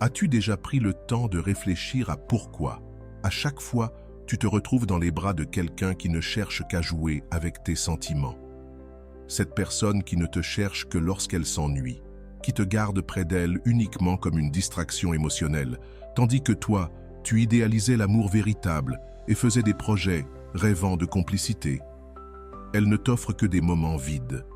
As-tu déjà pris le temps de réfléchir à pourquoi, à chaque fois, tu te retrouves dans les bras de quelqu'un qui ne cherche qu'à jouer avec tes sentiments? Cette personne qui ne te cherche que lorsqu'elle s'ennuie, qui te garde près d'elle uniquement comme une distraction émotionnelle, tandis que toi, tu idéalisais l'amour véritable et faisais des projets rêvant de complicité. Elle ne t'offre que des moments vides.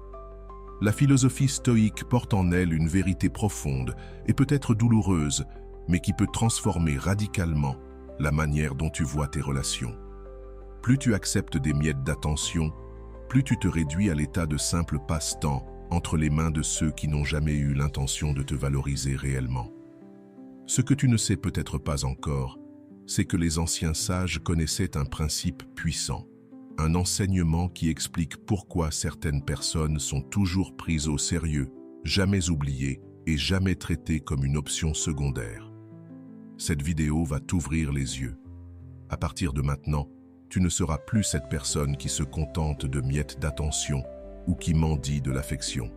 La philosophie stoïque porte en elle une vérité profonde et peut-être douloureuse, mais qui peut transformer radicalement la manière dont tu vois tes relations. Plus tu acceptes des miettes d'attention, plus tu te réduis à l'état de simple passe-temps entre les mains de ceux qui n'ont jamais eu l'intention de te valoriser réellement. Ce que tu ne sais peut-être pas encore, c'est que les anciens sages connaissaient un principe puissant, un enseignement qui explique pourquoi certaines personnes sont toujours prises au sérieux, jamais oubliées et jamais traitées comme une option secondaire. Cette vidéo va t'ouvrir les yeux. À partir de maintenant, tu ne seras plus cette personne qui se contente de miettes d'attention ou qui mendie de l'affection.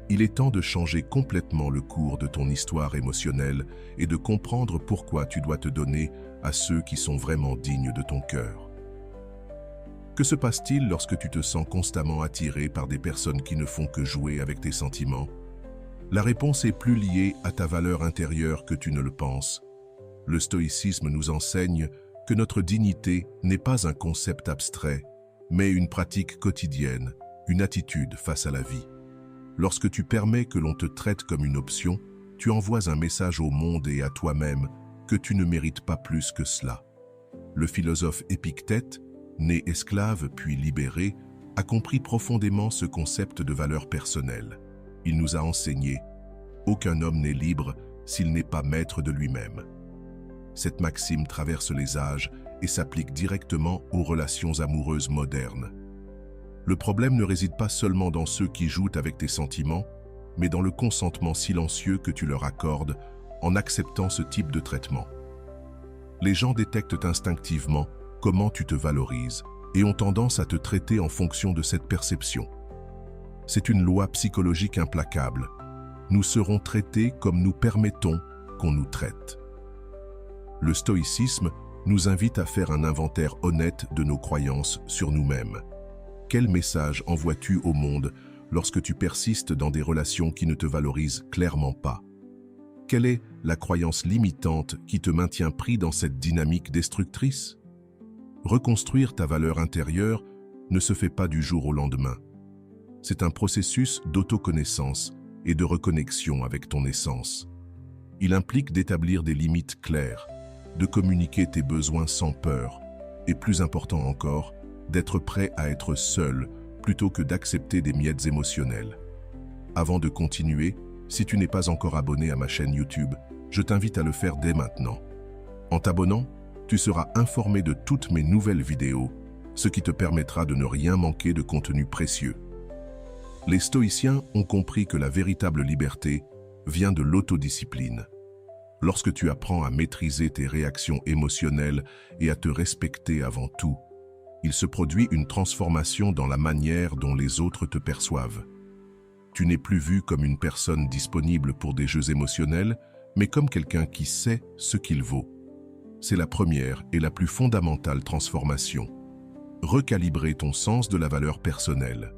Il est temps de changer complètement le cours de ton histoire émotionnelle et de comprendre pourquoi tu dois te donner à ceux qui sont vraiment dignes de ton cœur. Que se passe-t-il lorsque tu te sens constamment attiré par des personnes qui ne font que jouer avec tes sentiments? La réponse est plus liée à ta valeur intérieure que tu ne le penses. Le stoïcisme nous enseigne que notre dignité n'est pas un concept abstrait, mais une pratique quotidienne, une attitude face à la vie. Lorsque tu permets que l'on te traite comme une option, tu envoies un message au monde et à toi-même que tu ne mérites pas plus que cela. Le philosophe Épictète, né esclave puis libéré, a compris profondément ce concept de valeur personnelle. Il nous a enseigné « Aucun homme n'est libre s'il n'est pas maître de lui-même ». Cette maxime traverse les âges et s'applique directement aux relations amoureuses modernes. Le problème ne réside pas seulement dans ceux qui jouent avec tes sentiments, mais dans le consentement silencieux que tu leur accordes en acceptant ce type de traitement. Les gens détectent instinctivement comment tu te valorises et ont tendance à te traiter en fonction de cette perception. C'est une loi psychologique implacable. Nous serons traités comme nous permettons qu'on nous traite. Le stoïcisme nous invite à faire un inventaire honnête de nos croyances sur nous-mêmes. Quel message envoies-tu au monde lorsque tu persistes dans des relations qui ne te valorisent clairement pas? Quelle est la croyance limitante qui te maintient pris dans cette dynamique destructrice? Reconstruire ta valeur intérieure ne se fait pas du jour au lendemain. C'est un processus d'autoconnaissance et de reconnexion avec ton essence. Il implique d'établir des limites claires, de communiquer tes besoins sans peur, et plus important encore, d'être prêt à être seul plutôt que d'accepter des miettes émotionnelles. Avant de continuer, si tu n'es pas encore abonné à ma chaîne YouTube, je t'invite à le faire dès maintenant. En t'abonnant, tu seras informé de toutes mes nouvelles vidéos, ce qui te permettra de ne rien manquer de contenu précieux. Les stoïciens ont compris que la véritable liberté vient de l'autodiscipline. Lorsque tu apprends à maîtriser tes réactions émotionnelles et à te respecter avant tout, il se produit une transformation dans la manière dont les autres te perçoivent. Tu n'es plus vu comme une personne disponible pour des jeux émotionnels, mais comme quelqu'un qui sait ce qu'il vaut. C'est la première et la plus fondamentale transformation. Recalibrer ton sens de la valeur personnelle.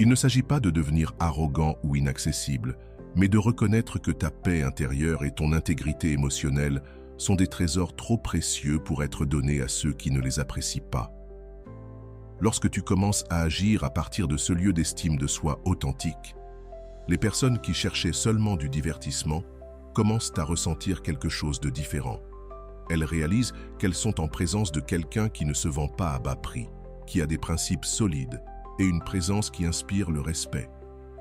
Il ne s'agit pas de devenir arrogant ou inaccessible, mais de reconnaître que ta paix intérieure et ton intégrité émotionnelle sont des trésors trop précieux pour être donnés à ceux qui ne les apprécient pas. Lorsque tu commences à agir à partir de ce lieu d'estime de soi authentique, les personnes qui cherchaient seulement du divertissement commencent à ressentir quelque chose de différent. Elles réalisent qu'elles sont en présence de quelqu'un qui ne se vend pas à bas prix, qui a des principes solides et une présence qui inspire le respect.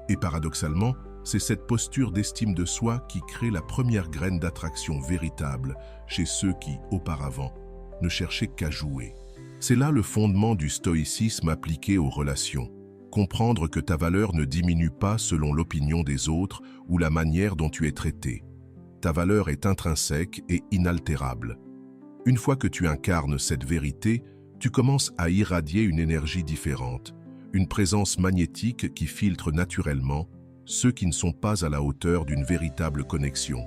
Et paradoxalement, c'est cette posture d'estime de soi qui crée la première graine d'attraction véritable chez ceux qui, auparavant, ne cherchaient qu'à jouer. C'est là le fondement du stoïcisme appliqué aux relations. Comprendre que ta valeur ne diminue pas selon l'opinion des autres ou la manière dont tu es traité. Ta valeur est intrinsèque et inaltérable. Une fois que tu incarnes cette vérité, tu commences à irradier une énergie différente, une présence magnétique qui filtre naturellement ceux qui ne sont pas à la hauteur d'une véritable connexion.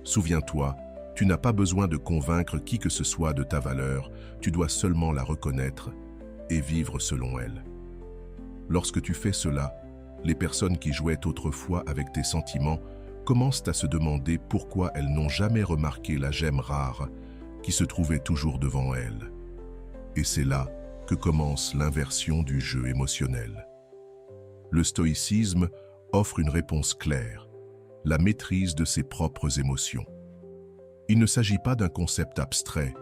Souviens-toi, tu n'as pas besoin de convaincre qui que ce soit de ta valeur, tu dois seulement la reconnaître et vivre selon elle. Lorsque tu fais cela, les personnes qui jouaient autrefois avec tes sentiments commencent à se demander pourquoi elles n'ont jamais remarqué la gemme rare qui se trouvait toujours devant elles. Et c'est là que commence l'inversion du jeu émotionnel. Le stoïcisme offre une réponse claire, la maîtrise de ses propres émotions. Il ne s'agit pas d'un concept abstrait,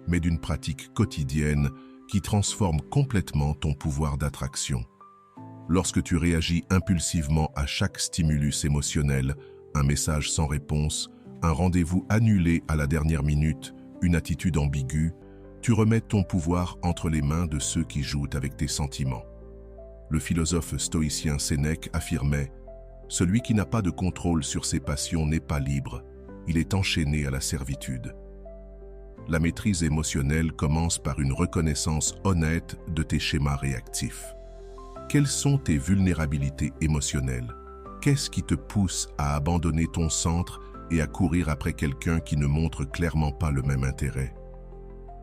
mais d'une pratique quotidienne qui transforme complètement ton pouvoir d'attraction. Lorsque tu réagis impulsivement à chaque stimulus émotionnel, un message sans réponse, un rendez-vous annulé à la dernière minute, une attitude ambiguë, tu remets ton pouvoir entre les mains de ceux qui jouent avec tes sentiments. Le philosophe stoïcien Sénèque affirmait « Celui qui n'a pas de contrôle sur ses passions n'est pas libre, il est enchaîné à la servitude. » La maîtrise émotionnelle commence par une reconnaissance honnête de tes schémas réactifs. Quelles sont tes vulnérabilités émotionnelles? Qu'est-ce qui te pousse à abandonner ton centre et à courir après quelqu'un qui ne montre clairement pas le même intérêt?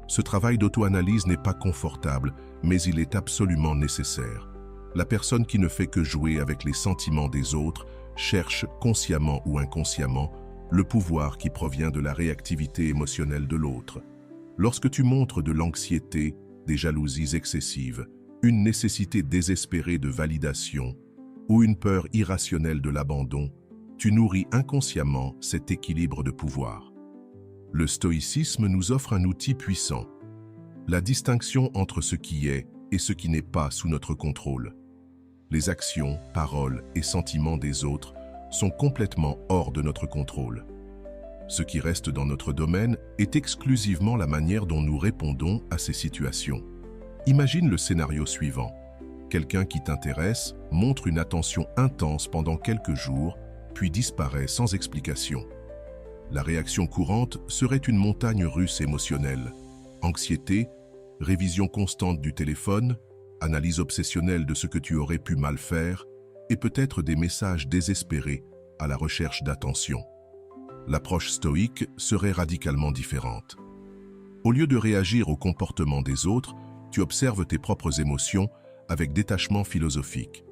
Ce travail d'auto-analyse n'est pas confortable, mais il est absolument nécessaire. La personne qui ne fait que jouer avec les sentiments des autres cherche, consciemment ou inconsciemment, le pouvoir qui provient de la réactivité émotionnelle de l'autre. Lorsque tu montres de l'anxiété, des jalousies excessives, une nécessité désespérée de validation ou une peur irrationnelle de l'abandon, tu nourris inconsciemment cet équilibre de pouvoir. Le stoïcisme nous offre un outil puissant, la distinction entre ce qui est et ce qui n'est pas sous notre contrôle. Les actions, paroles et sentiments des autres sont complètement hors de notre contrôle. Ce qui reste dans notre domaine est exclusivement la manière dont nous répondons à ces situations. Imagine le scénario suivant. Quelqu'un qui t'intéresse montre une attention intense pendant quelques jours, puis disparaît sans explication. La réaction courante serait une montagne russe émotionnelle. Anxiété, révision constante du téléphone, analyse obsessionnelle de ce que tu aurais pu mal faire, et peut-être des messages désespérés à la recherche d'attention. L'approche stoïque serait radicalement différente. Au lieu de réagir au comportement des autres, tu observes tes propres émotions avec détachement philosophique.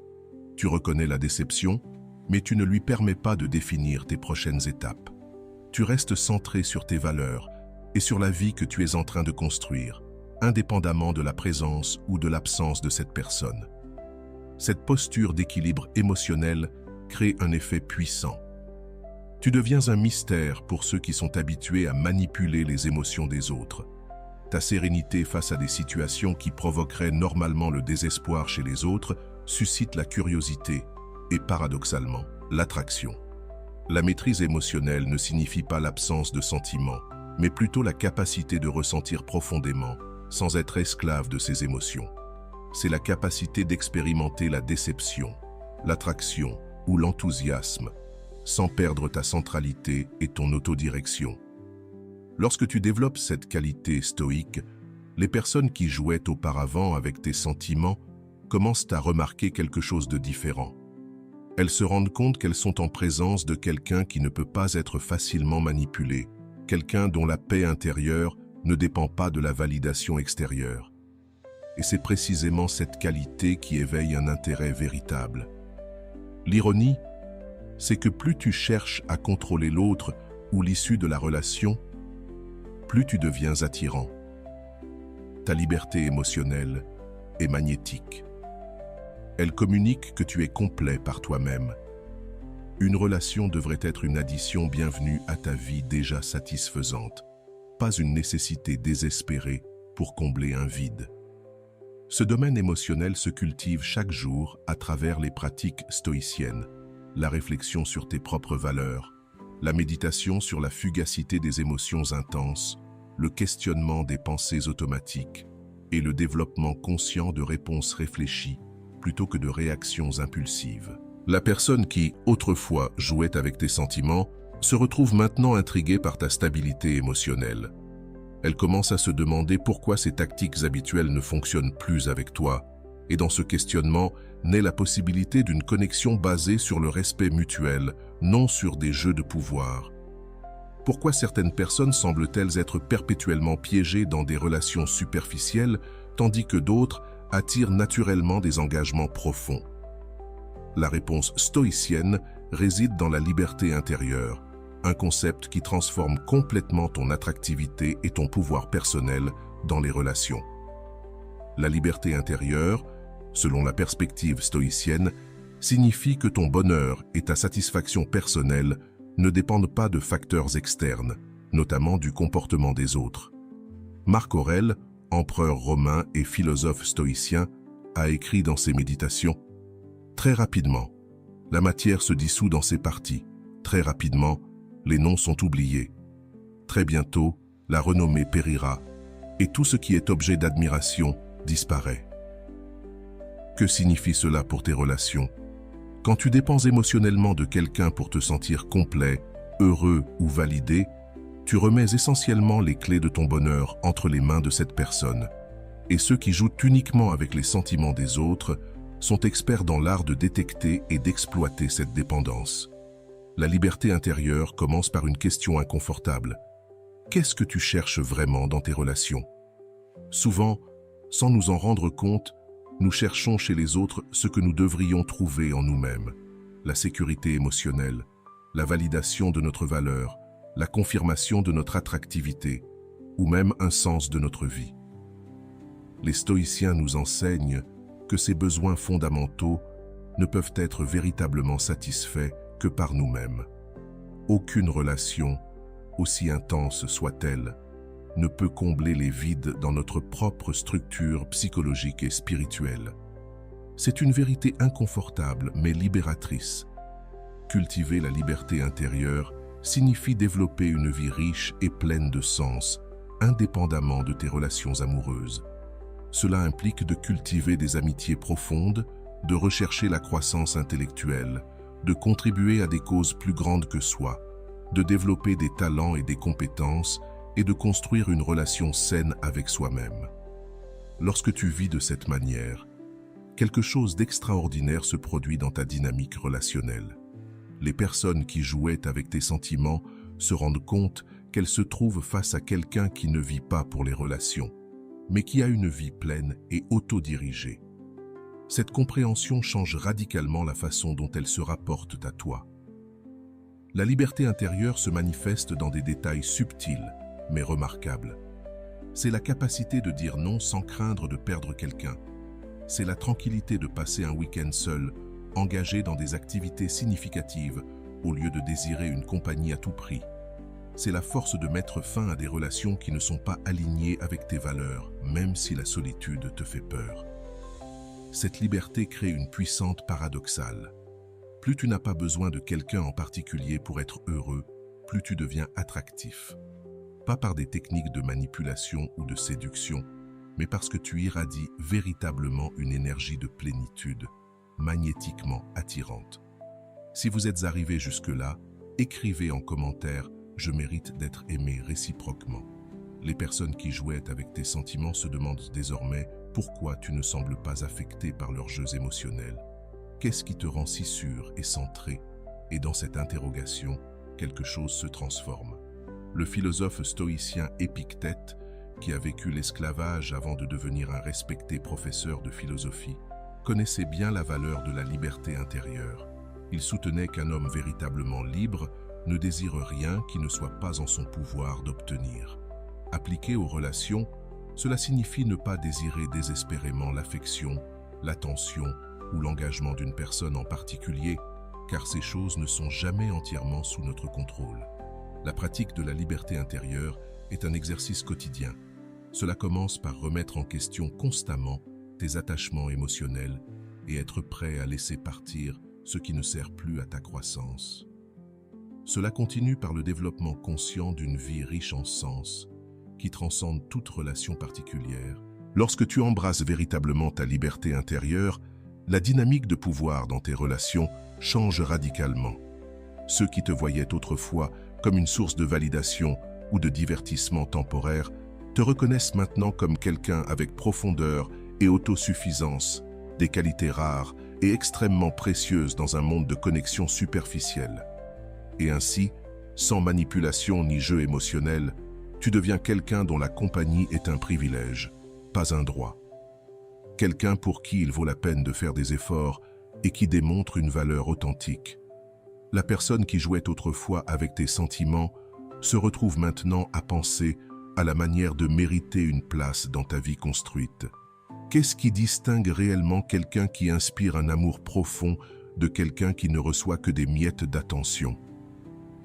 Tu reconnais la déception, mais tu ne lui permets pas de définir tes prochaines étapes. Tu restes centré sur tes valeurs et sur la vie que tu es en train de construire, indépendamment de la présence ou de l'absence de cette personne. Cette posture d'équilibre émotionnel crée un effet puissant. Tu deviens un mystère pour ceux qui sont habitués à manipuler les émotions des autres. Ta sérénité face à des situations qui provoqueraient normalement le désespoir chez les autres suscite la curiosité et, paradoxalement, l'attraction. La maîtrise émotionnelle ne signifie pas l'absence de sentiments, mais plutôt la capacité de ressentir profondément, sans être esclave de ses émotions. C'est la capacité d'expérimenter la déception, l'attraction ou l'enthousiasme, sans perdre ta centralité et ton autodirection. Lorsque tu développes cette qualité stoïque, les personnes qui jouaient auparavant avec tes sentiments commencent à remarquer quelque chose de différent. Elles se rendent compte qu'elles sont en présence de quelqu'un qui ne peut pas être facilement manipulé, quelqu'un dont la paix intérieure ne dépend pas de la validation extérieure. Et c'est précisément cette qualité qui éveille un intérêt véritable. L'ironie, c'est que plus tu cherches à contrôler l'autre ou l'issue de la relation, plus tu deviens attirant. Ta liberté émotionnelle est magnétique. Elle communique que tu es complet par toi-même. Une relation devrait être une addition bienvenue à ta vie déjà satisfaisante, pas une nécessité désespérée pour combler un vide. Ce domaine émotionnel se cultive chaque jour à travers les pratiques stoïciennes, la réflexion sur tes propres valeurs, la méditation sur la fugacité des émotions intenses, le questionnement des pensées automatiques et le développement conscient de réponses réfléchies plutôt que de réactions impulsives. La personne qui, autrefois, jouait avec tes sentiments, se retrouve maintenant intriguée par ta stabilité émotionnelle. Elle commence à se demander pourquoi ces tactiques habituelles ne fonctionnent plus avec toi, et dans ce questionnement naît la possibilité d'une connexion basée sur le respect mutuel, non sur des jeux de pouvoir. Pourquoi certaines personnes semblent-elles être perpétuellement piégées dans des relations superficielles, tandis que d'autres attirent naturellement des engagements profonds? La réponse stoïcienne réside dans la liberté intérieure, un concept qui transforme complètement ton attractivité et ton pouvoir personnel dans les relations. La liberté intérieure, selon la perspective stoïcienne, signifie que ton bonheur et ta satisfaction personnelle ne dépendent pas de facteurs externes, notamment du comportement des autres. Marc Aurèle, empereur romain et philosophe stoïcien, a écrit dans ses méditations: « Très rapidement, la matière se dissout dans ses parties. Très rapidement, les noms sont oubliés. Très bientôt, la renommée périra, et tout ce qui est objet d'admiration disparaît. » Que signifie cela pour tes relations? Quand tu dépends émotionnellement de quelqu'un pour te sentir complet, heureux ou validé, tu remets essentiellement les clés de ton bonheur entre les mains de cette personne. Et ceux qui jouent uniquement avec les sentiments des autres sont experts dans l'art de détecter et d'exploiter cette dépendance. La liberté intérieure commence par une question inconfortable. Qu'est-ce que tu cherches vraiment dans tes relations? Souvent, sans nous en rendre compte, nous cherchons chez les autres ce que nous devrions trouver en nous-mêmes. La sécurité émotionnelle, la validation de notre valeur, la confirmation de notre attractivité, ou même un sens de notre vie. Les stoïciens nous enseignent que ces besoins fondamentaux ne peuvent être véritablement satisfaits que par nous-mêmes. Aucune relation, aussi intense soit-elle, ne peut combler les vides dans notre propre structure psychologique et spirituelle. C'est une vérité inconfortable mais libératrice. Cultiver la liberté intérieure signifie développer une vie riche et pleine de sens, indépendamment de tes relations amoureuses. Cela implique de cultiver des amitiés profondes, de rechercher la croissance intellectuelle, de contribuer à des causes plus grandes que soi, de développer des talents et des compétences, et de construire une relation saine avec soi-même. Lorsque tu vis de cette manière, quelque chose d'extraordinaire se produit dans ta dynamique relationnelle. Les personnes qui jouaient avec tes sentiments se rendent compte qu'elles se trouvent face à quelqu'un qui ne vit pas pour les relations, mais qui a une vie pleine et autodirigée. Cette compréhension change radicalement la façon dont elles se rapportent à toi. La liberté intérieure se manifeste dans des détails subtils, mais remarquable. C'est la capacité de dire non sans craindre de perdre quelqu'un. C'est la tranquillité de passer un week-end seul, engagé dans des activités significatives, au lieu de désirer une compagnie à tout prix. C'est la force de mettre fin à des relations qui ne sont pas alignées avec tes valeurs, même si la solitude te fait peur. Cette liberté crée une puissante paradoxale. Plus tu n'as pas besoin de quelqu'un en particulier pour être heureux, plus tu deviens attractif. Pas par des techniques de manipulation ou de séduction, mais parce que tu irradies véritablement une énergie de plénitude, magnétiquement attirante. Si vous êtes arrivé jusque-là, écrivez en commentaire « Je mérite d'être aimé réciproquement ». Les personnes qui jouaient avec tes sentiments se demandent désormais pourquoi tu ne sembles pas affecté par leurs jeux émotionnels. Qu'est-ce qui te rend si sûr et centré? Et dans cette interrogation, quelque chose se transforme. Le philosophe stoïcien Épictète, qui a vécu l'esclavage avant de devenir un respecté professeur de philosophie, connaissait bien la valeur de la liberté intérieure. Il soutenait qu'un homme véritablement libre ne désire rien qui ne soit pas en son pouvoir d'obtenir. Appliqué aux relations, cela signifie ne pas désirer désespérément l'affection, l'attention ou l'engagement d'une personne en particulier, car ces choses ne sont jamais entièrement sous notre contrôle. La pratique de la liberté intérieure est un exercice quotidien. Cela commence par remettre en question constamment tes attachements émotionnels et être prêt à laisser partir ce qui ne sert plus à ta croissance. Cela continue par le développement conscient d'une vie riche en sens, qui transcende toute relation particulière. Lorsque tu embrasses véritablement ta liberté intérieure, la dynamique de pouvoir dans tes relations change radicalement. Ceux qui te voyaient autrefois comme une source de validation ou de divertissement temporaire te reconnaissent maintenant comme quelqu'un avec profondeur et autosuffisance, des qualités rares et extrêmement précieuses dans un monde de connexions superficielles. Et ainsi, Sans manipulation ni jeu émotionnel, tu deviens quelqu'un dont la compagnie est un privilège, pas un droit. Quelqu'un pour qui il vaut la peine de faire des efforts et qui démontre une valeur authentique. La personne qui jouait autrefois avec tes sentiments se retrouve maintenant à penser à la manière de mériter une place dans ta vie construite. Qu'est-ce qui distingue réellement quelqu'un qui inspire un amour profond de quelqu'un qui ne reçoit que des miettes d'attention?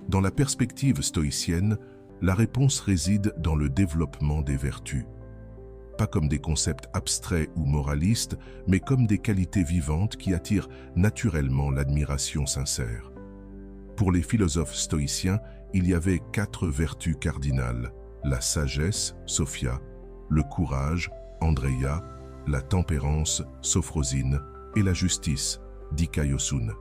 Dans la perspective stoïcienne, la réponse réside dans le développement des vertus. Pas comme des concepts abstraits ou moralistes, mais comme des qualités vivantes qui attirent naturellement l'admiration sincère. Pour les philosophes stoïciens, il y avait 4 vertus cardinales: la sagesse, Sophia, le courage, Andreia, la tempérance, Sophrosine, et la justice, Dikaiosun.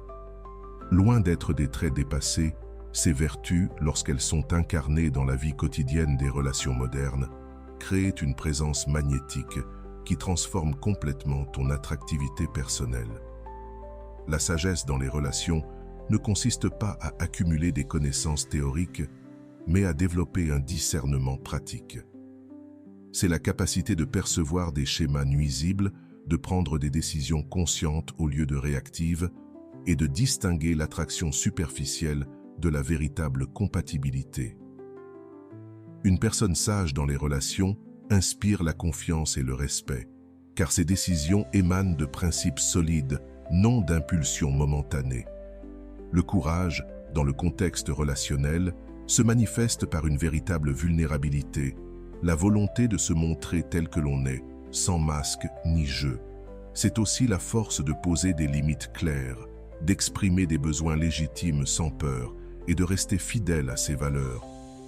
Loin d'être des traits dépassés, ces vertus, lorsqu'elles sont incarnées dans la vie quotidienne des relations modernes, créent une présence magnétique qui transforme complètement ton attractivité personnelle. La sagesse dans les relations ne consiste pas à accumuler des connaissances théoriques, mais à développer un discernement pratique. C'est la capacité de percevoir des schémas nuisibles, de prendre des décisions conscientes au lieu de réactives, et de distinguer l'attraction superficielle de la véritable compatibilité. Une personne sage dans les relations inspire la confiance et le respect, car ses décisions émanent de principes solides, non d'impulsions momentanées. Le courage, dans le contexte relationnel, se manifeste par une véritable vulnérabilité, la volonté de se montrer tel que l'on est, sans masque ni jeu. C'est aussi la force de poser des limites claires, d'exprimer des besoins légitimes sans peur et de rester fidèle à ses valeurs,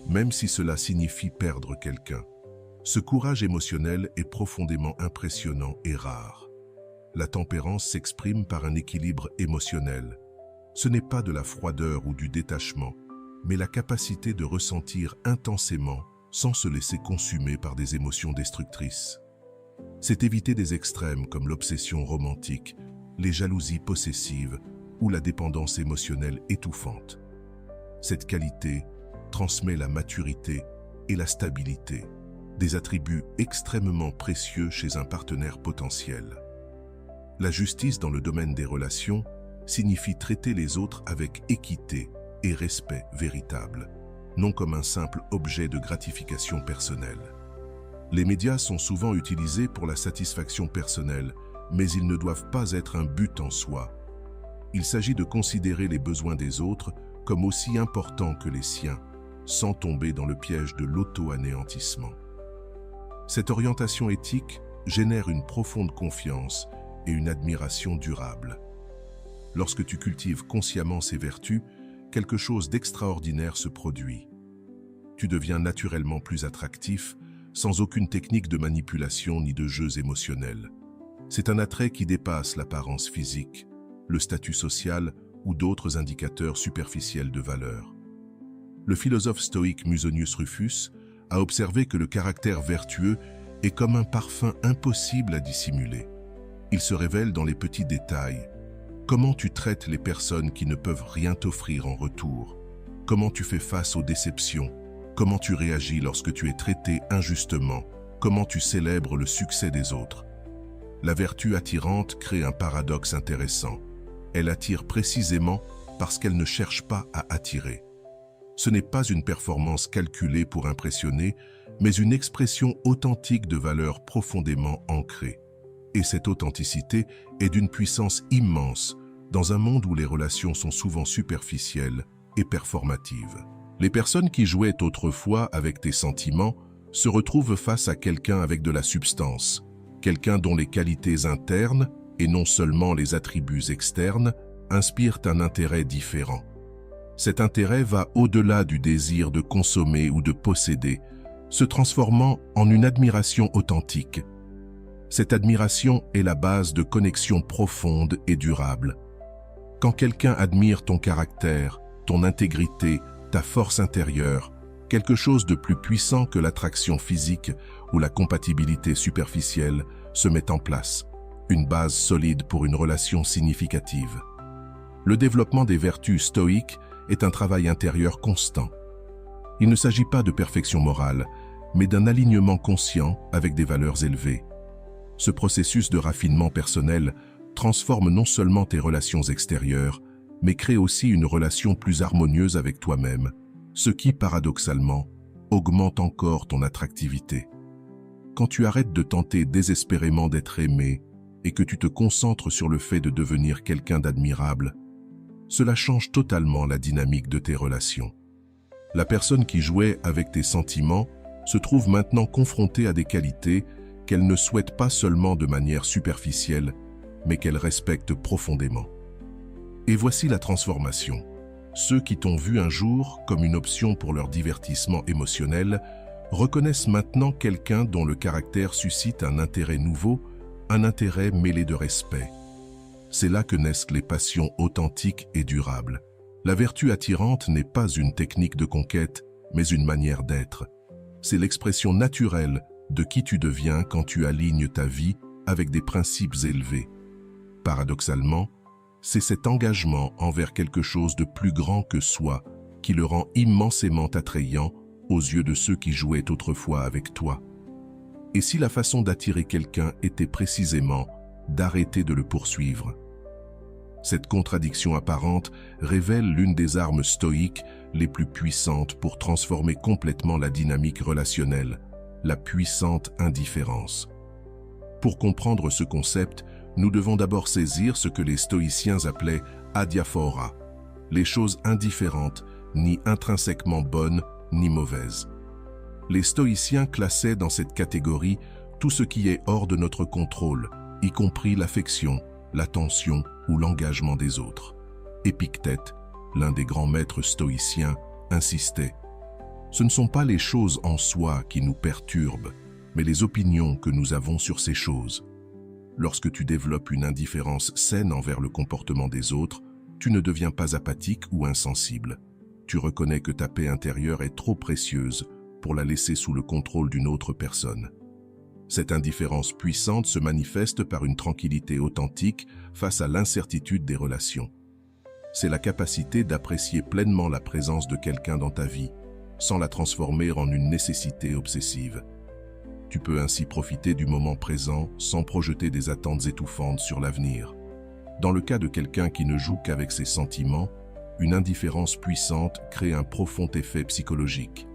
même si cela signifie perdre quelqu'un. Ce courage émotionnel est profondément impressionnant et rare. La tempérance s'exprime par un équilibre émotionnel. Ce n'est pas de la froideur ou du détachement, mais la capacité de ressentir intensément sans se laisser consumer par des émotions destructrices. C'est éviter des extrêmes comme l'obsession romantique, les jalousies possessives ou la dépendance émotionnelle étouffante. Cette qualité transmet la maturité et la stabilité, des attributs extrêmement précieux chez un partenaire potentiel. La justice dans le domaine des relations signifie traiter les autres avec équité et respect véritable, non comme un simple objet de gratification personnelle. Les médias sont souvent utilisés pour la satisfaction personnelle, mais ils ne doivent pas être un but en soi. Il s'agit de considérer les besoins des autres comme aussi importants que les siens, sans tomber dans le piège de l'auto-anéantissement. Cette orientation éthique génère une profonde confiance et une admiration durable. Lorsque tu cultives consciemment ces vertus, quelque chose d'extraordinaire se produit. Tu deviens naturellement plus attractif, sans aucune technique de manipulation ni de jeux émotionnels. C'est un attrait qui dépasse l'apparence physique, le statut social ou d'autres indicateurs superficiels de valeur. Le philosophe stoïque Musonius Rufus a observé que le caractère vertueux est comme un parfum impossible à dissimuler. Il se révèle dans les petits détails. Comment tu traites les personnes qui ne peuvent rien t'offrir en retour? Comment tu fais face aux déceptions? Comment tu réagis lorsque tu es traité injustement? Comment tu célèbres le succès des autres? La vertu attirante crée un paradoxe intéressant. Elle attire précisément parce qu'elle ne cherche pas à attirer. Ce n'est pas une performance calculée pour impressionner, mais une expression authentique de valeurs profondément ancrées. Et cette authenticité est d'une puissance immense dans un monde où les relations sont souvent superficielles et performatives. Les personnes qui jouaient autrefois avec tes sentiments se retrouvent face à quelqu'un avec de la substance, quelqu'un dont les qualités internes, et non seulement les attributs externes, inspirent un intérêt différent. Cet intérêt va au-delà du désir de consommer ou de posséder, se transformant en une admiration authentique. Cette admiration est la base de connexions profondes et durables. Quand quelqu'un admire ton caractère, ton intégrité, ta force intérieure, quelque chose de plus puissant que l'attraction physique ou la compatibilité superficielle se met en place, une base solide pour une relation significative. Le développement des vertus stoïques est un travail intérieur constant. Il ne s'agit pas de perfection morale, mais d'un alignement conscient avec des valeurs élevées. Ce processus de raffinement personnel transforme non seulement tes relations extérieures, mais crée aussi une relation plus harmonieuse avec toi-même, ce qui, paradoxalement, augmente encore ton attractivité. Quand tu arrêtes de tenter désespérément d'être aimé et que tu te concentres sur le fait de devenir quelqu'un d'admirable, cela change totalement la dynamique de tes relations. La personne qui jouait avec tes sentiments se trouve maintenant confrontée à des qualités qu'elle ne souhaite pas seulement de manière superficielle, mais qu'elle respecte profondément. Et voici la transformation. Ceux qui t'ont vu un jour comme une option pour leur divertissement émotionnel reconnaissent maintenant quelqu'un dont le caractère suscite un intérêt nouveau, un intérêt mêlé de respect. C'est là que naissent les passions authentiques et durables. La vertu attirante n'est pas une technique de conquête, mais une manière d'être. C'est l'expression naturelle de qui tu deviens quand tu alignes ta vie avec des principes élevés. Paradoxalement, c'est cet engagement envers quelque chose de plus grand que soi qui le rend immensément attrayant aux yeux de ceux qui jouaient autrefois avec toi. Et si la façon d'attirer quelqu'un était précisément d'arrêter de le poursuivre? Cette contradiction apparente révèle l'une des armes stoïques les plus puissantes pour transformer complètement la dynamique relationnelle, la puissante indifférence. Pour comprendre ce concept, nous devons d'abord saisir ce que les stoïciens appelaient adiaphora, les choses indifférentes, ni intrinsèquement bonnes, ni mauvaises. Les stoïciens classaient dans cette catégorie tout ce qui est hors de notre contrôle, y compris l'affection, l'attention ou l'engagement des autres. Épictète, l'un des grands maîtres stoïciens, insistait. Ce ne sont pas les choses en soi qui nous perturbent, mais les opinions que nous avons sur ces choses. Lorsque tu développes une indifférence saine envers le comportement des autres, tu ne deviens pas apathique ou insensible. Tu reconnais que ta paix intérieure est trop précieuse pour la laisser sous le contrôle d'une autre personne. Cette indifférence puissante se manifeste par une tranquillité authentique face à l'incertitude des relations. C'est la capacité d'apprécier pleinement la présence de quelqu'un dans ta vie, sans la transformer en une nécessité obsessive. Tu peux ainsi profiter du moment présent sans projeter des attentes étouffantes sur l'avenir. Dans le cas de quelqu'un qui ne joue qu'avec ses sentiments, une indifférence puissante crée un profond effet psychologique.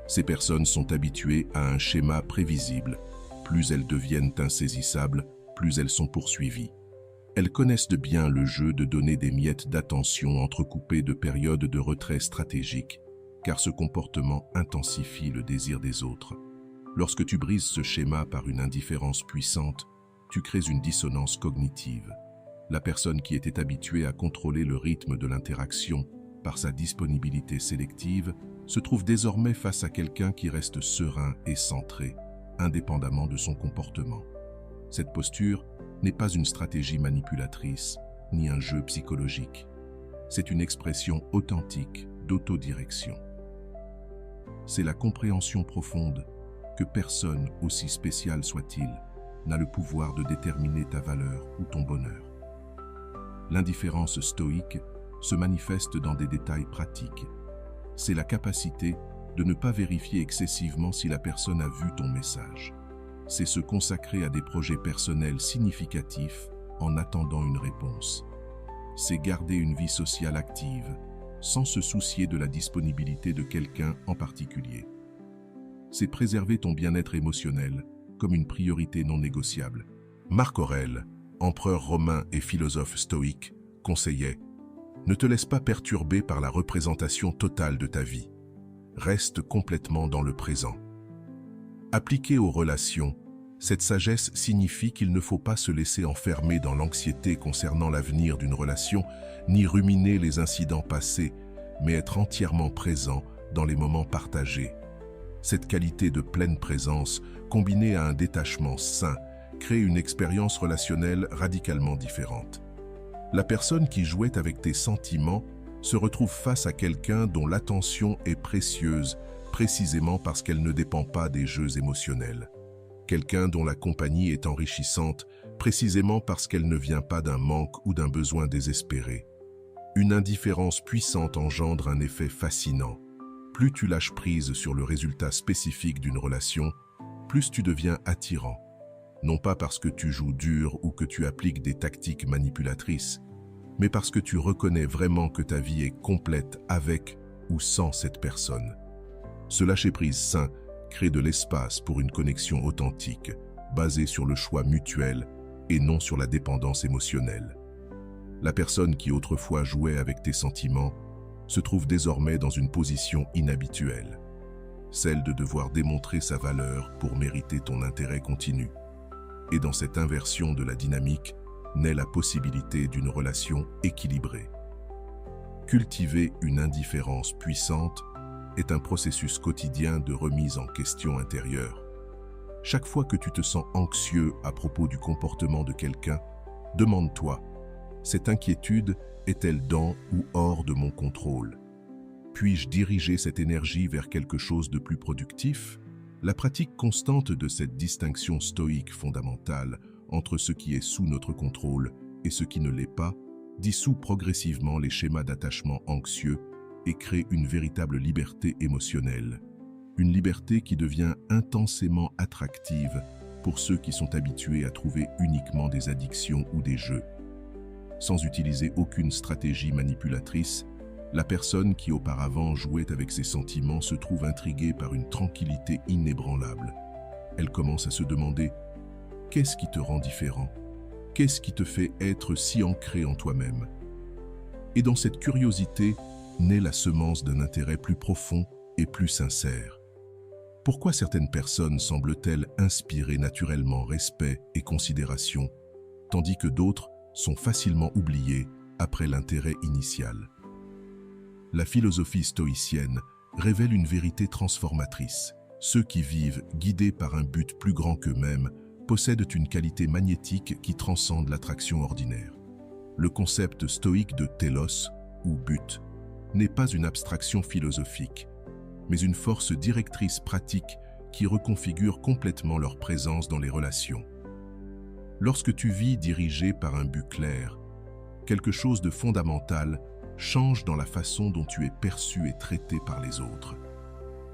Ces personnes sont habituées à un schéma prévisible. Plus elles deviennent insaisissables, plus elles sont poursuivies. Elles connaissent de bien le jeu de donner des miettes d'attention entrecoupées de périodes de retrait stratégiques, car ce comportement intensifie le désir des autres. Lorsque tu brises ce schéma par une indifférence puissante, tu crées une dissonance cognitive. La personne qui était habituée à contrôler le rythme de l'interaction par sa disponibilité sélective se trouve désormais face à quelqu'un qui reste serein et centré, indépendamment de son comportement. Cette posture n'est pas une stratégie manipulatrice, ni un jeu psychologique. C'est une expression authentique d'autodirection. C'est la compréhension profonde que personne, aussi spécial soit-il, n'a le pouvoir de déterminer ta valeur ou ton bonheur. L'indifférence stoïque se manifeste dans des détails pratiques. C'est la capacité de ne pas vérifier excessivement si la personne a vu ton message. C'est se consacrer à des projets personnels significatifs en attendant une réponse. C'est garder une vie sociale active, sans se soucier de la disponibilité de quelqu'un en particulier. C'est préserver ton bien-être émotionnel comme une priorité non négociable. Marc Aurèle, empereur romain et philosophe stoïque, conseillait « Ne te laisse pas perturber par la représentation totale de ta vie. Reste complètement dans le présent. » Appliquée aux relations, cette sagesse signifie qu'il ne faut pas se laisser enfermer dans l'anxiété concernant l'avenir d'une relation, ni ruminer les incidents passés, mais être entièrement présent dans les moments partagés. Cette qualité de pleine présence, combinée à un détachement sain, crée une expérience relationnelle radicalement différente. La personne qui jouait avec tes sentiments se retrouve face à quelqu'un dont l'attention est précieuse, précisément parce qu'elle ne dépend pas des jeux émotionnels. Quelqu'un dont la compagnie est enrichissante, précisément parce qu'elle ne vient pas d'un manque ou d'un besoin désespéré. Une indifférence puissante engendre un effet fascinant. Plus tu lâches prise sur le résultat spécifique d'une relation, plus tu deviens attirant. Non pas parce que tu joues dur ou que tu appliques des tactiques manipulatrices, mais parce que tu reconnais vraiment que ta vie est complète avec ou sans cette personne. Ce lâcher-prise sain crée de l'espace pour une connexion authentique, basée sur le choix mutuel et non sur la dépendance émotionnelle. La personne qui autrefois jouait avec tes sentiments se trouve désormais dans une position inhabituelle, celle de devoir démontrer sa valeur pour mériter ton intérêt continu. Et dans cette inversion de la dynamique naît la possibilité d'une relation équilibrée. Cultiver une indifférence puissante est un processus quotidien de remise en question intérieure. Chaque fois que tu te sens anxieux à propos du comportement de quelqu'un, demande-toi, cette inquiétude est-elle dans ou hors de mon contrôle? Puis-je diriger cette énergie vers quelque chose de plus productif? La pratique constante de cette distinction stoïque fondamentale entre ce qui est sous notre contrôle et ce qui ne l'est pas dissout progressivement les schémas d'attachement anxieux et crée une véritable liberté émotionnelle. Une liberté qui devient intensément attractive pour ceux qui sont habitués à trouver uniquement des addictions ou des jeux. Sans utiliser aucune stratégie manipulatrice, la personne qui auparavant jouait avec ses sentiments se trouve intriguée par une tranquillité inébranlable. Elle commence à se demander « Qu'est-ce qui te rend différent? Qu'est-ce qui te fait être si ancré en toi-même » Et dans cette curiosité naît la semence d'un intérêt plus profond et plus sincère. Pourquoi certaines personnes semblent-elles inspirer naturellement respect et considération, tandis que d'autres sont facilement oubliées après l'intérêt initial? La philosophie stoïcienne révèle une vérité transformatrice. Ceux qui vivent guidés par un but plus grand qu'eux-mêmes possèdent une qualité magnétique qui transcende l'attraction ordinaire. Le concept stoïque de télos, ou but, n'est pas une abstraction philosophique, mais une force directrice pratique qui reconfigure complètement leur présence dans les relations. Lorsque tu vis dirigé par un but clair, quelque chose de fondamental change dans la façon dont tu es perçu et traité par les autres.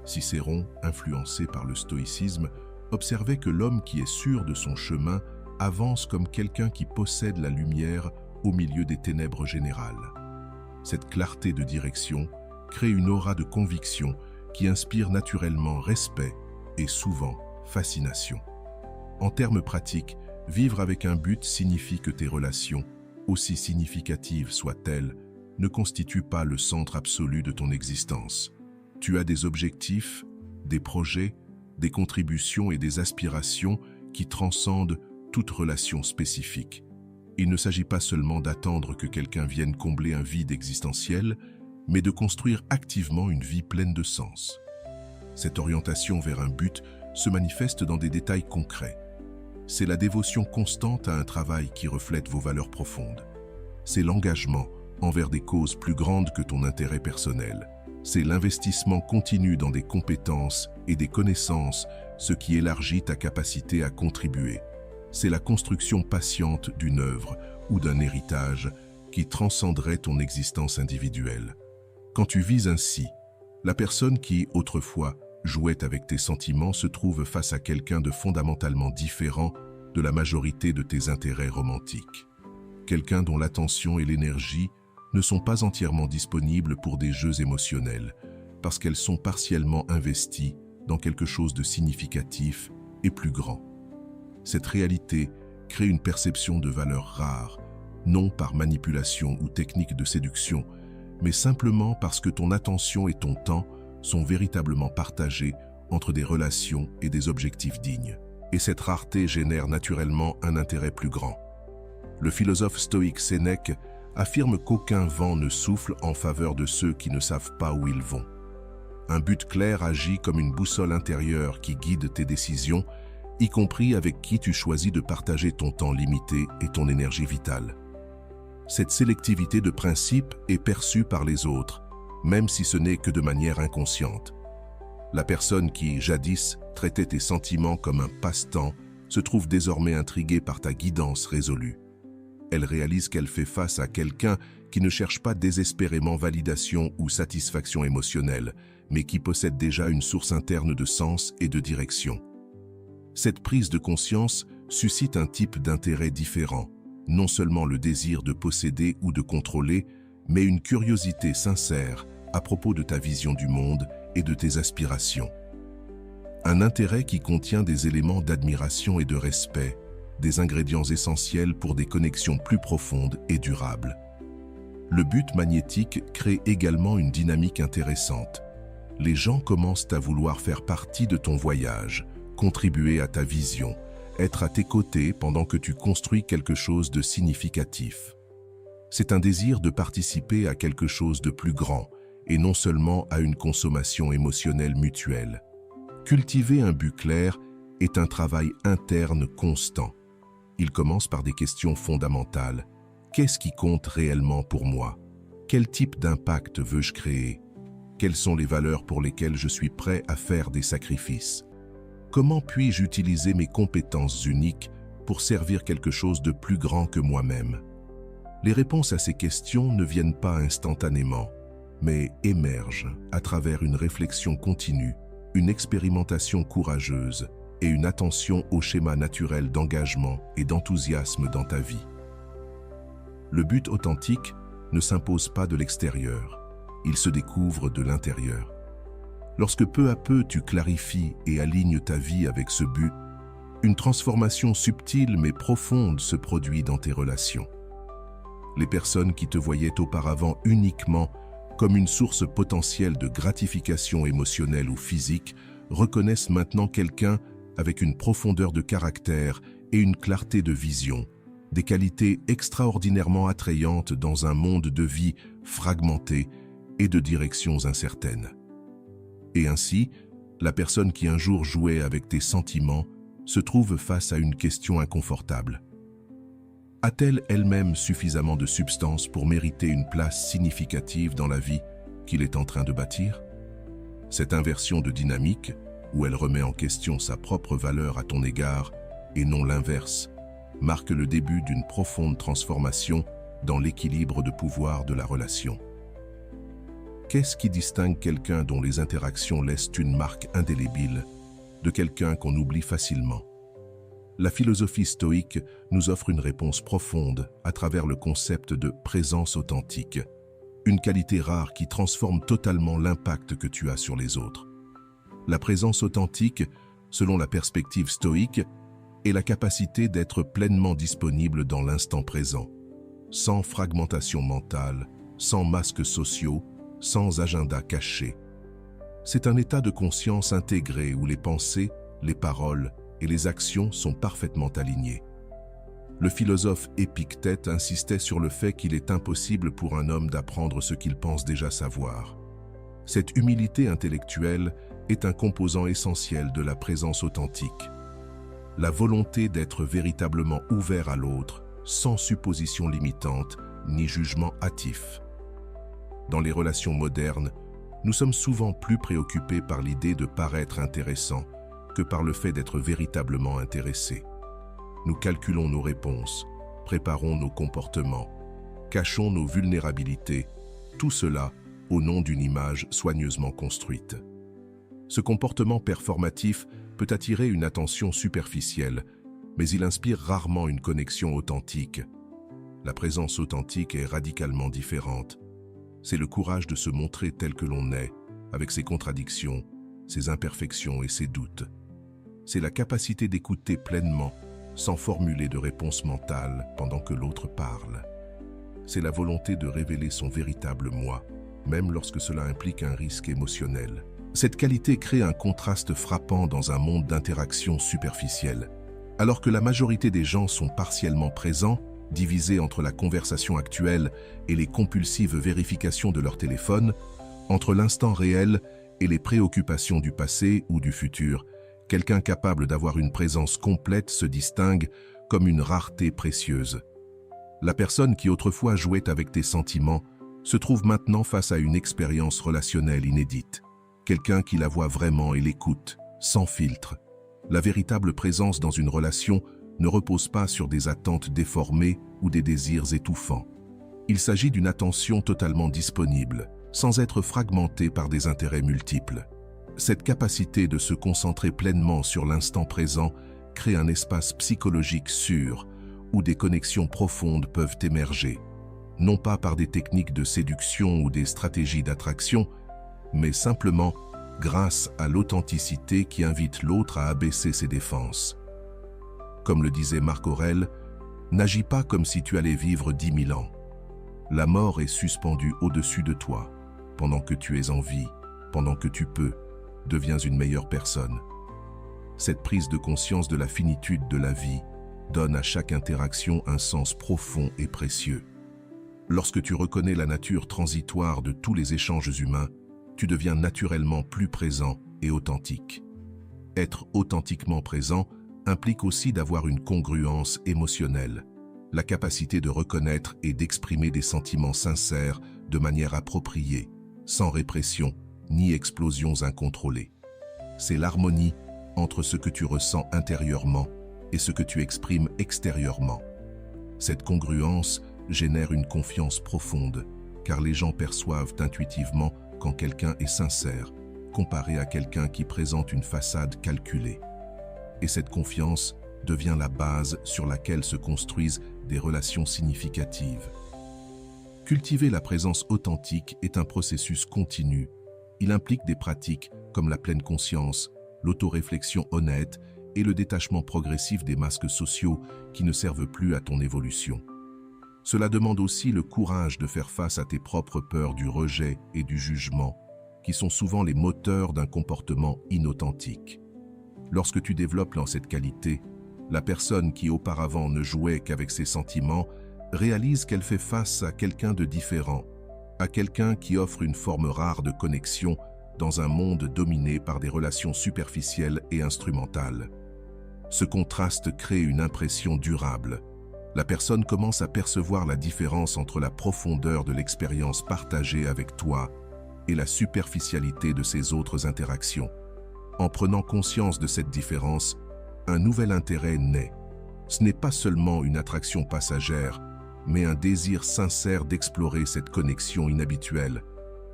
Cicéron, influencé par le stoïcisme, observait que l'homme qui est sûr de son chemin avance comme quelqu'un qui possède la lumière au milieu des ténèbres générales. Cette clarté de direction crée une aura de conviction qui inspire naturellement respect et souvent fascination. En termes pratiques, vivre avec un but signifie que tes relations, aussi significatives soient-elles, ne constituent pas le centre absolu de ton existence. Tu as des objectifs, des projets, des contributions et des aspirations qui transcendent toute relation spécifique. Il ne s'agit pas seulement d'attendre que quelqu'un vienne combler un vide existentiel, mais de construire activement une vie pleine de sens. Cette orientation vers un but se manifeste dans des détails concrets. C'est la dévotion constante à un travail qui reflète vos valeurs profondes. C'est l'engagement envers des causes plus grandes que ton intérêt personnel. C'est l'investissement continu dans des compétences et des connaissances, ce qui élargit ta capacité à contribuer. C'est la construction patiente d'une œuvre ou d'un héritage qui transcenderait ton existence individuelle. Quand tu vis ainsi, la personne qui, autrefois, jouait avec tes sentiments se trouve face à quelqu'un de fondamentalement différent de la majorité de tes intérêts romantiques. Quelqu'un dont l'attention et l'énergie ne sont pas entièrement disponibles pour des jeux émotionnels, parce qu'elles sont partiellement investies dans quelque chose de significatif et plus grand. Cette réalité crée une perception de valeur rare, non par manipulation ou technique de séduction, mais simplement parce que ton attention et ton temps sont véritablement partagés entre des relations et des objectifs dignes. Et cette rareté génère naturellement un intérêt plus grand. Le philosophe stoïque Sénèque affirme qu'aucun vent ne souffle en faveur de ceux qui ne savent pas où ils vont. Un but clair agit comme une boussole intérieure qui guide tes décisions, y compris avec qui tu choisis de partager ton temps limité et ton énergie vitale. Cette sélectivité de principe est perçue par les autres, même si ce n'est que de manière inconsciente. La personne qui, jadis, traitait tes sentiments comme un passe-temps, se trouve désormais intriguée par ta guidance résolue. Elle réalise qu'elle fait face à quelqu'un qui ne cherche pas désespérément validation ou satisfaction émotionnelle, mais qui possède déjà une source interne de sens et de direction. Cette prise de conscience suscite un type d'intérêt différent, non seulement le désir de posséder ou de contrôler, mais une curiosité sincère à propos de ta vision du monde et de tes aspirations. Un intérêt qui contient des éléments d'admiration et de respect, des ingrédients essentiels pour des connexions plus profondes et durables. Le but magnétique crée également une dynamique intéressante. Les gens commencent à vouloir faire partie de ton voyage, contribuer à ta vision, être à tes côtés pendant que tu construis quelque chose de significatif. C'est un désir de participer à quelque chose de plus grand, et non seulement à une consommation émotionnelle mutuelle. Cultiver un but clair est un travail interne constant. Il commence par des questions fondamentales. Qu'est-ce qui compte réellement pour moi? Quel type d'impact veux-je créer? Quelles sont les valeurs pour lesquelles je suis prêt à faire des sacrifices? Comment puis-je utiliser mes compétences uniques pour servir quelque chose de plus grand que moi-même? Les réponses à ces questions ne viennent pas instantanément, mais émergent à travers une réflexion continue, une expérimentation courageuse et une attention au schéma naturel d'engagement et d'enthousiasme dans ta vie. Le but authentique ne s'impose pas de l'extérieur, il se découvre de l'intérieur. Lorsque peu à peu tu clarifies et alignes ta vie avec ce but, une transformation subtile mais profonde se produit dans tes relations. Les personnes qui te voyaient auparavant uniquement comme une source potentielle de gratification émotionnelle ou physique, reconnaissent maintenant quelqu'un avec une profondeur de caractère et une clarté de vision, des qualités extraordinairement attrayantes dans un monde de vie fragmenté et de directions incertaines. Et ainsi, la personne qui un jour jouait avec tes sentiments se trouve face à une question inconfortable. A-t-elle elle-même suffisamment de substance pour mériter une place significative dans la vie qu'il est en train de bâtir? Cette inversion de dynamique, où elle remet en question sa propre valeur à ton égard, et non l'inverse, marque le début d'une profonde transformation dans l'équilibre de pouvoir de la relation. Qu'est-ce qui distingue quelqu'un dont les interactions laissent une marque indélébile de quelqu'un qu'on oublie facilement? La philosophie stoïque nous offre une réponse profonde à travers le concept de présence authentique, une qualité rare qui transforme totalement l'impact que tu as sur les autres. La présence authentique, selon la perspective stoïque, est la capacité d'être pleinement disponible dans l'instant présent, sans fragmentation mentale, sans masques sociaux, sans agenda caché. C'est un état de conscience intégré où les pensées, les paroles et les actions sont parfaitement alignées. Le philosophe Épictète insistait sur le fait qu'il est impossible pour un homme d'apprendre ce qu'il pense déjà savoir. Cette humilité intellectuelle est un composant essentiel de la présence authentique. La volonté d'être véritablement ouvert à l'autre, sans supposition limitante ni jugement hâtif. Dans les relations modernes, nous sommes souvent plus préoccupés par l'idée de paraître intéressant que par le fait d'être véritablement intéressé. Nous calculons nos réponses, préparons nos comportements, cachons nos vulnérabilités, tout cela au nom d'une image soigneusement construite. Ce comportement performatif peut attirer une attention superficielle, mais il inspire rarement une connexion authentique. La présence authentique est radicalement différente. C'est le courage de se montrer tel que l'on est, avec ses contradictions, ses imperfections et ses doutes. C'est la capacité d'écouter pleinement, sans formuler de réponse mentale pendant que l'autre parle. C'est la volonté de révéler son véritable moi, même lorsque cela implique un risque émotionnel. Cette qualité crée un contraste frappant dans un monde d'interactions superficielles. Alors que la majorité des gens sont partiellement présents, divisés entre la conversation actuelle et les compulsives vérifications de leur téléphone, entre l'instant réel et les préoccupations du passé ou du futur, quelqu'un capable d'avoir une présence complète se distingue comme une rareté précieuse. La personne qui autrefois jouait avec tes sentiments se trouve maintenant face à une expérience relationnelle inédite. Quelqu'un qui la voit vraiment et l'écoute, sans filtre. La véritable présence dans une relation ne repose pas sur des attentes déformées ou des désirs étouffants. Il s'agit d'une attention totalement disponible, sans être fragmenté par des intérêts multiples. Cette capacité de se concentrer pleinement sur l'instant présent crée un espace psychologique sûr où des connexions profondes peuvent émerger, non pas par des techniques de séduction ou des stratégies d'attraction, mais simplement grâce à l'authenticité qui invite l'autre à abaisser ses défenses. Comme le disait Marc Aurèle, n'agis pas comme si tu allais vivre 10 000 ans. La mort est suspendue au-dessus de toi. Pendant que tu es en vie, pendant que tu peux, deviens une meilleure personne. Cette prise de conscience de la finitude de la vie donne à chaque interaction un sens profond et précieux. Lorsque tu reconnais la nature transitoire de tous les échanges humains, tu deviens naturellement plus présent et authentique. Être authentiquement présent implique aussi d'avoir une congruence émotionnelle, la capacité de reconnaître et d'exprimer des sentiments sincères de manière appropriée, sans répression ni explosions incontrôlées. C'est l'harmonie entre ce que tu ressens intérieurement et ce que tu exprimes extérieurement. Cette congruence génère une confiance profonde, car les gens perçoivent intuitivement quand quelqu'un est sincère, comparé à quelqu'un qui présente une façade calculée. Et cette confiance devient la base sur laquelle se construisent des relations significatives. Cultiver la présence authentique est un processus continu. Il implique des pratiques comme la pleine conscience, l'autoréflexion honnête et le détachement progressif des masques sociaux qui ne servent plus à ton évolution. Cela demande aussi le courage de faire face à tes propres peurs du rejet et du jugement, qui sont souvent les moteurs d'un comportement inauthentique. Lorsque tu développes dans cette qualité, la personne qui auparavant ne jouait qu'avec ses sentiments réalise qu'elle fait face à quelqu'un de différent, à quelqu'un qui offre une forme rare de connexion dans un monde dominé par des relations superficielles et instrumentales. Ce contraste crée une impression durable. La personne commence à percevoir la différence entre la profondeur de l'expérience partagée avec toi et la superficialité de ses autres interactions. En prenant conscience de cette différence, un nouvel intérêt naît. Ce n'est pas seulement une attraction passagère, mais un désir sincère d'explorer cette connexion inhabituelle.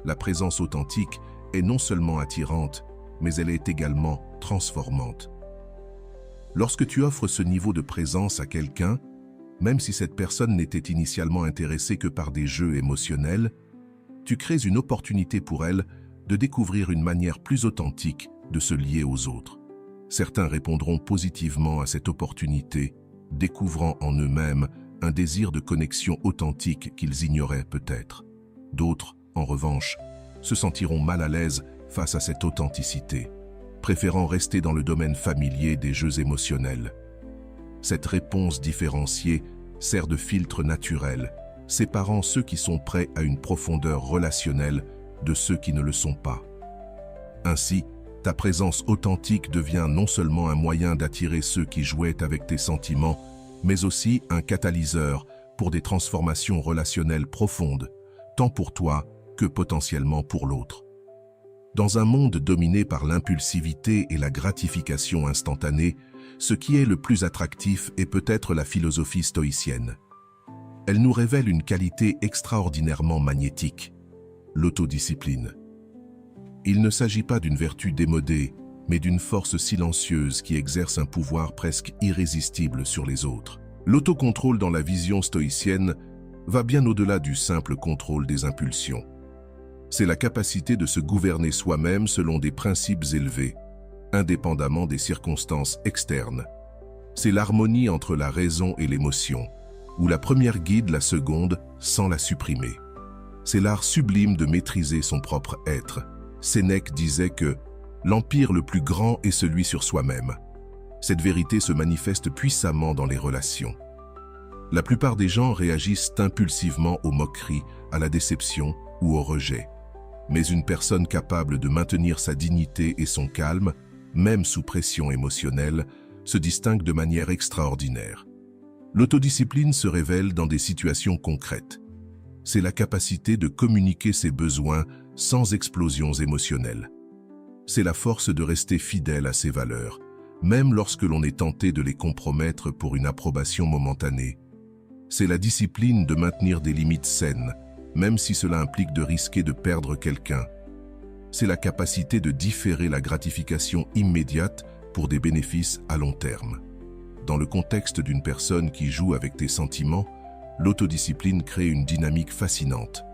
La présence authentique est non seulement attirante, mais elle est également transformante. Lorsque tu offres ce niveau de présence à quelqu'un, même si cette personne n'était initialement intéressée que par des jeux émotionnels, tu crées une opportunité pour elle de découvrir une manière plus authentique de se lier aux autres. Certains répondront positivement à cette opportunité, découvrant en eux-mêmes un désir de connexion authentique qu'ils ignoraient peut-être. D'autres, en revanche, se sentiront mal à l'aise face à cette authenticité, préférant rester dans le domaine familier des jeux émotionnels. Cette réponse différenciée sert de filtre naturel, séparant ceux qui sont prêts à une profondeur relationnelle de ceux qui ne le sont pas. Ainsi, ta présence authentique devient non seulement un moyen d'attirer ceux qui jouent avec tes sentiments, mais aussi un catalyseur pour des transformations relationnelles profondes, tant pour toi que potentiellement pour l'autre. Dans un monde dominé par l'impulsivité et la gratification instantanée, ce qui est le plus attractif est peut-être la philosophie stoïcienne. Elle nous révèle une qualité extraordinairement magnétique, l'autodiscipline. Il ne s'agit pas d'une vertu démodée, mais d'une force silencieuse qui exerce un pouvoir presque irrésistible sur les autres. L'autocontrôle dans la vision stoïcienne va bien au-delà du simple contrôle des impulsions. C'est la capacité de se gouverner soi-même selon des principes élevés, indépendamment des circonstances externes. C'est l'harmonie entre la raison et l'émotion, où la première guide la seconde sans la supprimer. C'est l'art sublime de maîtriser son propre être. Sénèque disait que l'empire le plus grand est celui sur soi-même. Cette vérité se manifeste puissamment dans les relations. La plupart des gens réagissent impulsivement aux moqueries, à la déception ou au rejet. Mais une personne capable de maintenir sa dignité et son calme, même sous pression émotionnelle, se distingue de manière extraordinaire. L'autodiscipline se révèle dans des situations concrètes. C'est la capacité de communiquer ses besoins sans explosions émotionnelles. C'est la force de rester fidèle à ses valeurs, même lorsque l'on est tenté de les compromettre pour une approbation momentanée. C'est la discipline de maintenir des limites saines, même si cela implique de risquer de perdre quelqu'un. C'est la capacité de différer la gratification immédiate pour des bénéfices à long terme. Dans le contexte d'une personne qui joue avec tes sentiments, l'autodiscipline crée une dynamique fascinante.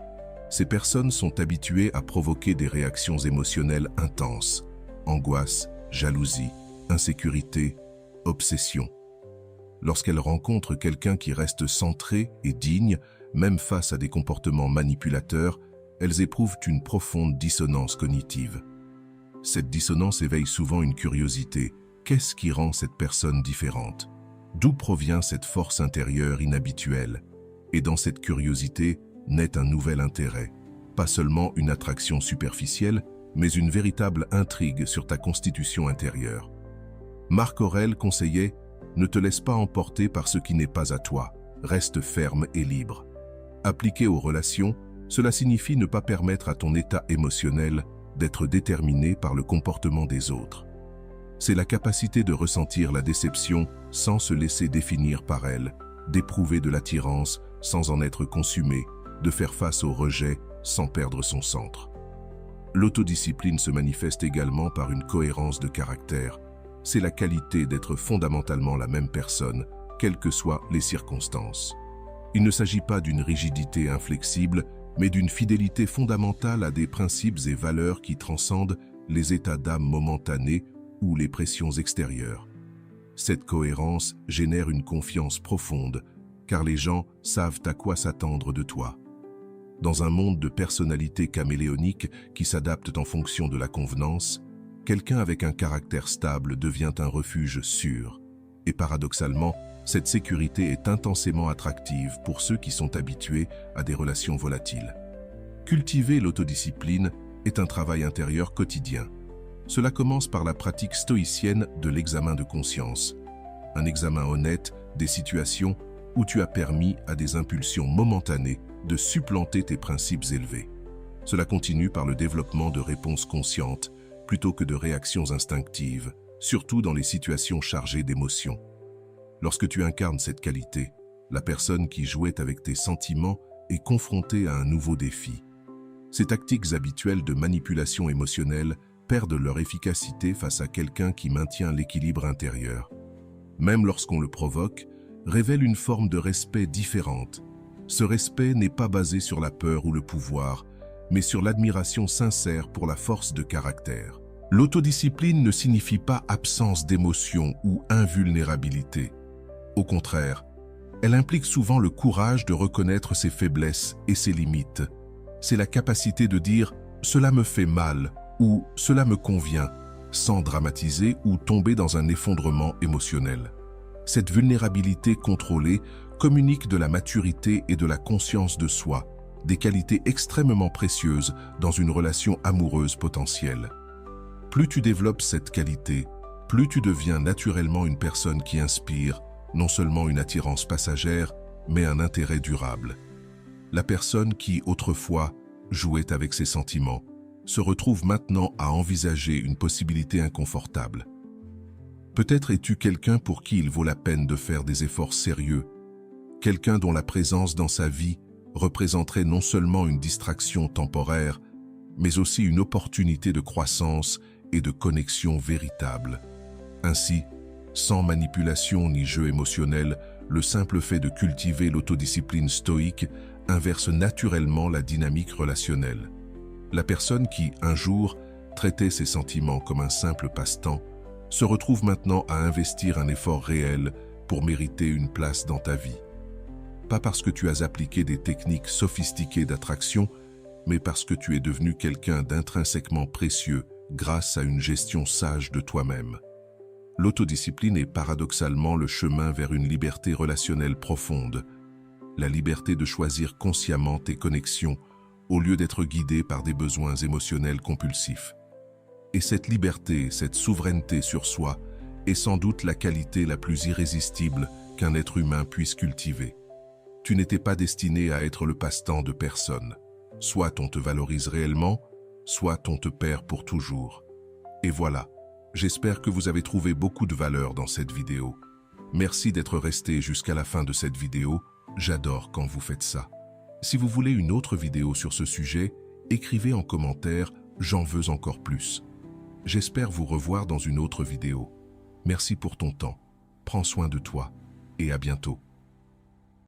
Ces personnes sont habituées à provoquer des réactions émotionnelles intenses, angoisse, jalousie, insécurité, obsession. Lorsqu'elles rencontrent quelqu'un qui reste centré et digne, même face à des comportements manipulateurs, elles éprouvent une profonde dissonance cognitive. Cette dissonance éveille souvent une curiosité. Qu'est-ce qui rend cette personne différente? D'où provient cette force intérieure inhabituelle? Et dans cette curiosité naît un nouvel intérêt. Pas seulement une attraction superficielle, mais une véritable intrigue sur ta constitution intérieure. Marc Aurèle conseillait « Ne te laisse pas emporter par ce qui n'est pas à toi, reste ferme et libre ». Appliqué aux relations, cela signifie ne pas permettre à ton état émotionnel d'être déterminé par le comportement des autres. C'est la capacité de ressentir la déception sans se laisser définir par elle, d'éprouver de l'attirance sans en être consumé, de faire face au rejet sans perdre son centre. L'autodiscipline se manifeste également par une cohérence de caractère. C'est la qualité d'être fondamentalement la même personne, quelles que soient les circonstances. Il ne s'agit pas d'une rigidité inflexible, mais d'une fidélité fondamentale à des principes et valeurs qui transcendent les états d'âme momentanés ou les pressions extérieures. Cette cohérence génère une confiance profonde, car les gens savent à quoi s'attendre de toi. Dans un monde de personnalités caméléoniques qui s'adaptent en fonction de la convenance, quelqu'un avec un caractère stable devient un refuge sûr. Et paradoxalement, cette sécurité est intensément attractive pour ceux qui sont habitués à des relations volatiles. Cultiver l'autodiscipline est un travail intérieur quotidien. Cela commence par la pratique stoïcienne de l'examen de conscience. Un examen honnête des situations où tu as permis à des impulsions momentanées de supplanter tes principes élevés. Cela continue par le développement de réponses conscientes plutôt que de réactions instinctives, surtout dans les situations chargées d'émotions. Lorsque tu incarnes cette qualité, la personne qui jouait avec tes sentiments est confrontée à un nouveau défi. Ces tactiques habituelles de manipulation émotionnelle perdent leur efficacité face à quelqu'un qui maintient l'équilibre intérieur. Même lorsqu'on le provoque, révèle une forme de respect différente. Ce respect n'est pas basé sur la peur ou le pouvoir, mais sur l'admiration sincère pour la force de caractère. L'autodiscipline ne signifie pas absence d'émotion ou invulnérabilité. Au contraire, elle implique souvent le courage de reconnaître ses faiblesses et ses limites. C'est la capacité de dire « cela me fait mal » ou « cela me convient » sans dramatiser ou tomber dans un effondrement émotionnel. Cette vulnérabilité contrôlée communique de la maturité et de la conscience de soi, des qualités extrêmement précieuses dans une relation amoureuse potentielle. Plus tu développes cette qualité, plus tu deviens naturellement une personne qui inspire non seulement une attirance passagère, mais un intérêt durable. La personne qui, autrefois, jouait avec ses sentiments, se retrouve maintenant à envisager une possibilité inconfortable. Peut-être es-tu quelqu'un pour qui il vaut la peine de faire des efforts sérieux, quelqu'un dont la présence dans sa vie représenterait non seulement une distraction temporaire, mais aussi une opportunité de croissance et de connexion véritable. Ainsi, sans manipulation ni jeu émotionnel, le simple fait de cultiver l'autodiscipline stoïque inverse naturellement la dynamique relationnelle. La personne qui, un jour, traitait ses sentiments comme un simple passe-temps, se retrouve maintenant à investir un effort réel pour mériter une place dans ta vie. Pas parce que tu as appliqué des techniques sophistiquées d'attraction, mais parce que tu es devenu quelqu'un d'intrinsèquement précieux grâce à une gestion sage de toi-même. L'autodiscipline est paradoxalement le chemin vers une liberté relationnelle profonde, la liberté de choisir consciemment tes connexions au lieu d'être guidé par des besoins émotionnels compulsifs. Et cette liberté, cette souveraineté sur soi, est sans doute la qualité la plus irrésistible qu'un être humain puisse cultiver. Tu n'étais pas destiné à être le passe-temps de personne. Soit on te valorise réellement, soit on te perd pour toujours. Et voilà, j'espère que vous avez trouvé beaucoup de valeur dans cette vidéo. Merci d'être resté jusqu'à la fin de cette vidéo, j'adore quand vous faites ça. Si vous voulez une autre vidéo sur ce sujet, écrivez en commentaire « J'en veux encore plus ». J'espère vous revoir dans une autre vidéo. Merci pour ton temps. Prends soin de toi et à bientôt.